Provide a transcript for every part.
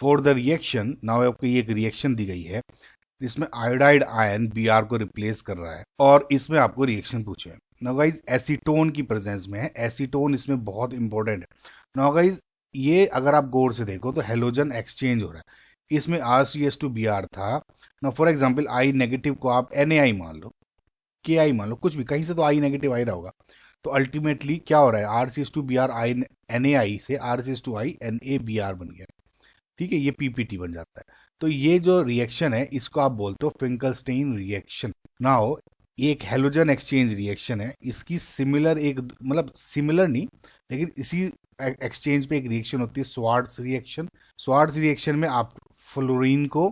For the reaction, now आपको ये एक रिएक्शन दी गई है, इसमें आयोडाइड आयन Br को रिप्लेस कर रहा है और इसमें आपको रिएक्शन पूछे। नाउ गाइज एसीटोन की प्रेजेंस में है, एसीटोन इसमें बहुत इंपॉर्टेंट है। नाउ गाइज ये अगर आप गौर से देखो तो हेलोजन एक्सचेंज हो रहा है, इसमें RCH2Br था ना। फॉर एग्जाम्पल आई नेगेटिव को आप NaI मान लो, KI मान लो, कुछ भी कहीं से तो आई नेगेटिव आई रहा होगा। तो अल्टीमेटली क्या हो रहा है, RCH2Br आई NaI से RCH2I NaBr बन गया, ठीक है, ये PPT बन जाता है। तो ये जो रिएक्शन है इसको आप बोलते हो फिंकलस्टीन रिएक्शन। नाउ ये एक हेलोजन एक्सचेंज रिएक्शन है, इसकी सिमिलर एक मतलब सिमिलर नहीं लेकिन इसी एक्सचेंज पे एक रिएक्शन होती है स्वार्ट्स रिएक्शन। स्वार्ट्स रिएक्शन में आप फ्लोरीन को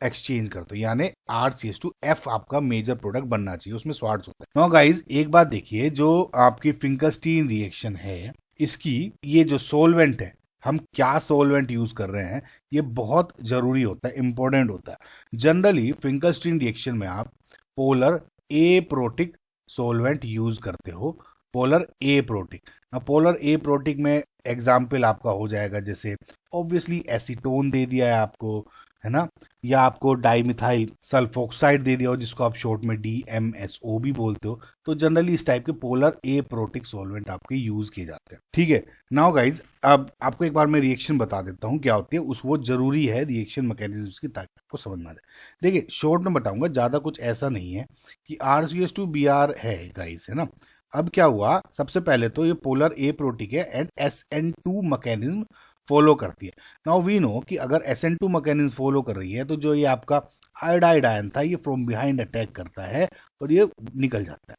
एक्सचेंज करते हो, यानी RCH2F आपका मेजर प्रोडक्ट बनना चाहिए, उसमें स्वार्ट्स होता है। नाउ गाइस एक बात देखिए, जो आपकी फिंकलस्टीन रिएक्शन है इसकी ये जो सोलवेंट है, हम क्या सोलवेंट यूज कर रहे हैं ये बहुत जरूरी होता है, इंपॉर्टेंट होता है। जनरली फिंकलस्टीन रिएक्शन में आप पोलर एप्रोटिक सोलवेंट यूज करते हो, पोलर एप्रोटिक। पोलर एप्रोटिक में एग्जाम्पल आपका हो जाएगा जैसे ऑब्वियसली एसीटोन दे दिया है आपको, है ना, या आपको डाइमिथाइल सल्फोक्साइड दे दिया हो जिसको आप शॉर्ट में DMSO भी बोलते हो। तो जनरली इस टाइप के पोलर एप्रोटिक सॉल्वेंट आपके यूज किए जाते हैं, ठीक है। नाउ गाइज अब आपको एक बार मैं रिएक्शन बता देता हूँ क्या होती है, उस वो जरूरी है रिएक्शन मैकेनिज्म्स की ताकि आपको समझ में आ जाए। देखिए शॉर्ट में बताऊंगा, ज्यादा कुछ ऐसा नहीं है कि RCH2Br है गाइज, है ना। अब क्या हुआ, सबसे पहले तो ये पोलर एप्रोटिक है एंड SN2 मैकेनिज्म फॉलो करती है। नाउ वी नो कि अगर SN2 मैकेनिज्म फॉलो कर रही है तो जो ये आपका आयोडाइड आयन था ये फ्रॉम बिहाइंड अटैक करता है और ये निकल जाता है।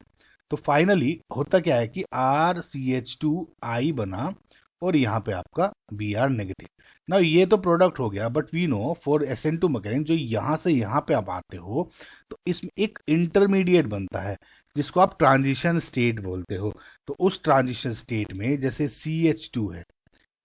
तो फाइनली होता क्या है कि RCH2I बना और यहाँ पे आपका Br नेगेटिव। ना ये तो प्रोडक्ट हो गया, but we know for SN2 mechanism जो यहाँ से यहाँ पे आप आते हो तो इसमें एक इंटरमीडिएट बनता है जिसको आप ट्रांजिशन स्टेट बोलते हो। तो उस ट्रांजिशन स्टेट में जैसे CH2 है,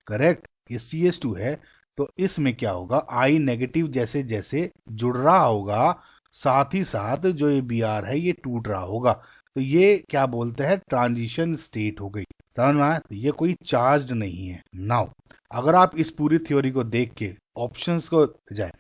करेक्ट, ये CH2 है, तो इसमें क्या होगा, I नेगेटिव जैसे जैसे जुड़ रहा होगा साथ ही साथ जो ये Br है ये टूट रहा होगा। तो ये क्या बोलते हैं, ट्रांजिशन स्टेट हो गई, समझ में आया। तो ये कोई चार्ज नहीं है। नाउ अगर आप इस पूरी थ्योरी को देख के ऑप्शंस को जाए,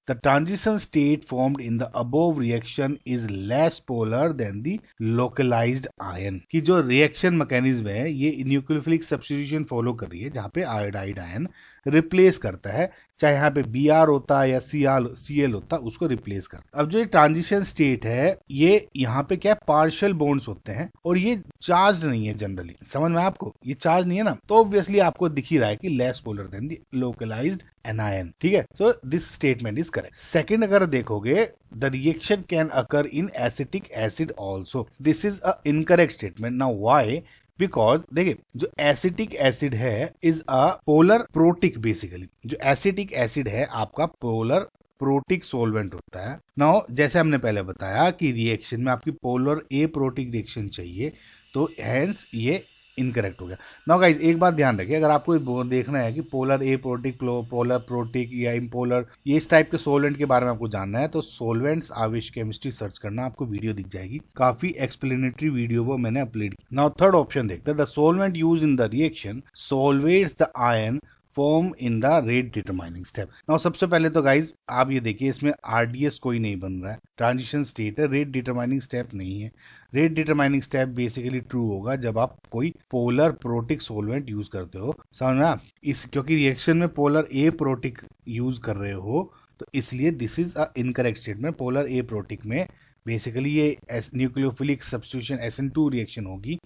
the transition state formed in the above reaction is less polar than the localized ion. की जो रिएक्शन मैकेनिज्म है ये न्यूक्लियोफिलिक सब्स्टिट्यूशन फॉलो कर रही है जहां पे आयोडाइड आयन रिप्लेस करता है, चाहे यहाँ पे Br होता है या Cl होता है, उसको रिप्लेस करता है। अब जो ट्रांजिशन स्टेट है ये यहाँ पे क्या पार्शियल बॉन्ड्स होते हैं और ये चार्ज नहीं है जनरली, समझ में आपको, ये चार्ज नहीं है ना, तो ऑब्वियसली आपको दिख ही रहा है कि less polar than the localized anion, ठीक है। So this statement is correct. Second अगर देखोगे, the reaction can occur in acetic acid also, this is a incorrect statement. Now why, because देखिए जो एसिटिक एसिड है is a polar protic, basically जो acetic acid है आपका polar protic solvent होता है। नाउ जैसे हमने पहले बताया कि रिएक्शन में आपकी पोलर एप्रोटिक रिएक्शन चाहिए, तो हेंस ये इनकरेक्ट हो गया। नाउ गाइज एक बात ध्यान रखिए, अगर आपको देखना है कि पोलर एप्रोटिक, पोलर प्रोटिक या इम्पोलर, ये इस टाइप के सोलवेंट के बारे में आपको जानना है तो सोलवेंट्स आवेश केमिस्ट्री सर्च करना, आपको वीडियो दिख जाएगी, काफी एक्सप्लेनेटरी वीडियो वो मैंने अपलोड की। नाउ थर्ड ऑप्शन देखते हैं, the solvent use in the reaction solvates the ion form in the rate determining step. Now सबसे पहले तो गाइज आप ये देखिए इसमें RDS कोई नहीं बन रहा है, ट्रांजिशन स्टेट है, रेट डिटरमाइनिंग स्टेप नहीं है। Rate determining step basically true होगा जब आप कोई पोलर प्रोटिक सोलवेंट यूज करते हो, समझना इस, क्योंकि रिएक्शन में पोलर एप्रोटिक यूज कर रहे हो तो इसलिए this is a incorrect statement. Polar aprotic में बेसिकली ये न्यूक्लियोफिलिक सब्स्टिट्यूशन SN2 रिएक्शन होगी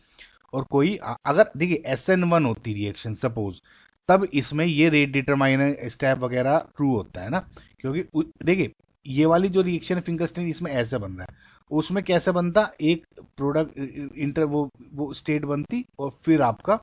और कोई अगर देखिए SN1 होती रिएक्शन सपोज, तब इसमें ये रेट डिटरमाइनर स्टेप वगैरह ट्रू होता है ना, क्योंकि देखिए ये वाली जो रिएक्शन फिंकलस्टीन इसमें ऐसे बन रहा है, उसमें कैसे बनता, एक प्रोडक्ट इंटर वो स्टेट बनती और फिर आपका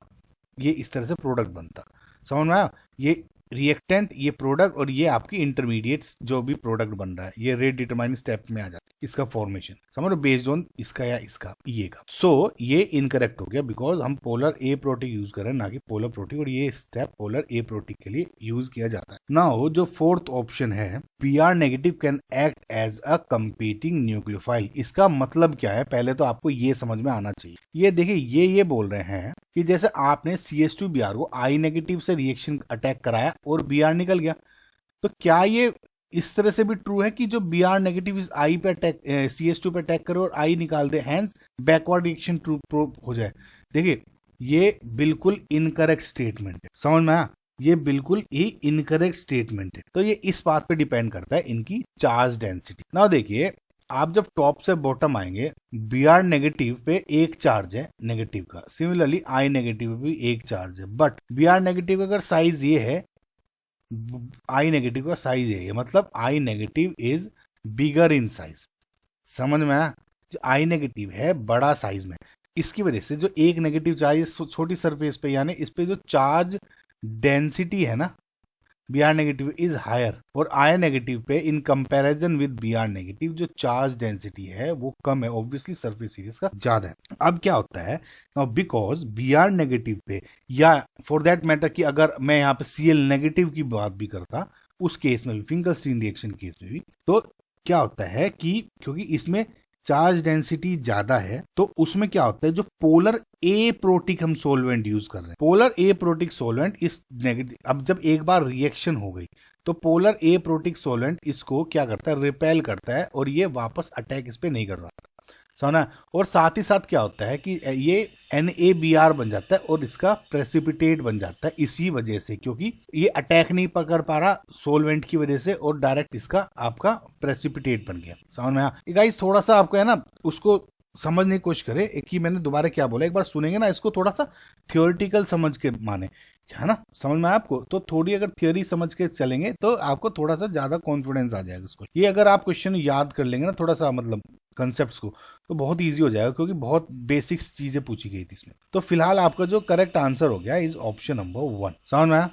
ये इस तरह से प्रोडक्ट बनता, समझ में आया। ये रिएक्टेंट, ये प्रोडक्ट और ये आपकी इंटरमीडिएट्स जो भी प्रोडक्ट बन रहा है ये रेट डिटरमाइनिंग स्टेप में आ जाता है, इसका फॉर्मेशन समझ लो बेस्ड ऑन इसका या इसका ये का। सो ये इनकरेक्ट हो गया बिकॉज हम पोलर एप्रोटिक यूज कर रहे हैं ना कि पोलर प्रोटिक, और ये स्टेप पोलर एप्रोटिक के लिए यूज किया जाता है। नाउ जो फोर्थ ऑप्शन है Br negative can act as a competing nucleophile, इसका मतलब क्या है पहले तो आपको ये समझ में आना चाहिए। ये देखिए ये बोल रहे हैं कि जैसे आपने CH2Br को I नेगेटिव से रिएक्शन अटैक कराया और Br निकल गया, तो क्या ये इस तरह से भी ट्रू है कि जो बी आर नेगेटिव इस आई पे अटैक, CH2 पे अटैक करे और आई निकाल दे, hence backward reaction true prove हो जाए? देखिए ये बिल्कुल इनकरेक्ट स्टेटमेंट है, समझ में आया? ये बिल्कुल ही इनकरेक्ट स्टेटमेंट है। तो ये इस बात पे डिपेंड करता है इनकी चार्ज डेंसिटी। ना देखिए आप जब टॉप से बॉटम आएंगे, बी आर नेगेटिव पे एक चार्ज है नेगेटिव का, सिमिलरली आई नेगेटिव पे भी एक चार्ज है, बट बी आर नेगेटिव अगर साइज ये है, आई नेगेटिव का साइज है, मतलब I negative is bigger in size, समझ में आया? जो आई नेगेटिव है बड़ा साइज में, इसकी वजह से जो एक नेगेटिव चार्ज छोटी सरफेस पे, यानी इस पे जो चार्ज डेंसिटी है ना B R negative is higher, और आई नेगेटिव पे in comparison with B R negative जो चार्ज डेंसिटी है वो कम है, ऑब्वियसली सरफेस एरिया का ज्यादा है। अब क्या होता है now, because B R negative पे, या फॉर दैट मैटर कि अगर मैं यहाँ पे Cl नेगेटिव की बात भी करता उस केस में भी, फिंकलस्टीन रिएक्शन केस में भी, तो क्या होता है कि क्योंकि इसमें चार्ज डेंसिटी ज्यादा है तो उसमें क्या होता है, जो पोलर ए प्रोटिक हम सोलवेंट यूज कर रहे हैं, पोलर ए प्रोटिक सोलवेंट इस नेगेटिव, अब जब एक बार रिएक्शन हो गई तो पोलर ए प्रोटिक सोलवेंट इसको क्या करता है, रिपेल करता है, और ये वापस अटैक इस पे नहीं कर रहा, समझना? और साथ ही साथ क्या होता है कि ये NaBr बन जाता है और इसका प्रेसिपिटेट बन जाता है इसी वजह से, क्योंकि ये अटैक नहीं पकड़ पा रहा सोलवेंट की वजह से, और डायरेक्ट इसका आपका प्रेसिपिटेट बन गया, समझ में आया? गाइस थोड़ा सा आपको है ना उसको समझने की कोशिश करें कि मैंने दोबारा क्या बोला, एक बार सुनेंगे ना इसको, थोड़ा सा थियोरिटिकल समझ के माने, है ना? समझ में आया आपको? तो थोड़ी अगर थियोरी समझ के चलेंगे तो आपको थोड़ा सा ज्यादा कॉन्फिडेंस आ जाएगा इसको। ये अगर आप क्वेश्चन याद कर लेंगे ना थोड़ा सा, मतलब कंसेप्ट्स को, तो बहुत इजी हो जाएगा, क्योंकि बहुत बेसिक्स चीजें पूछी गई थी इसमें। तो फिलहाल आपका जो करेक्ट आंसर हो गया इज ऑप्शन नंबर 1, समझ में आया?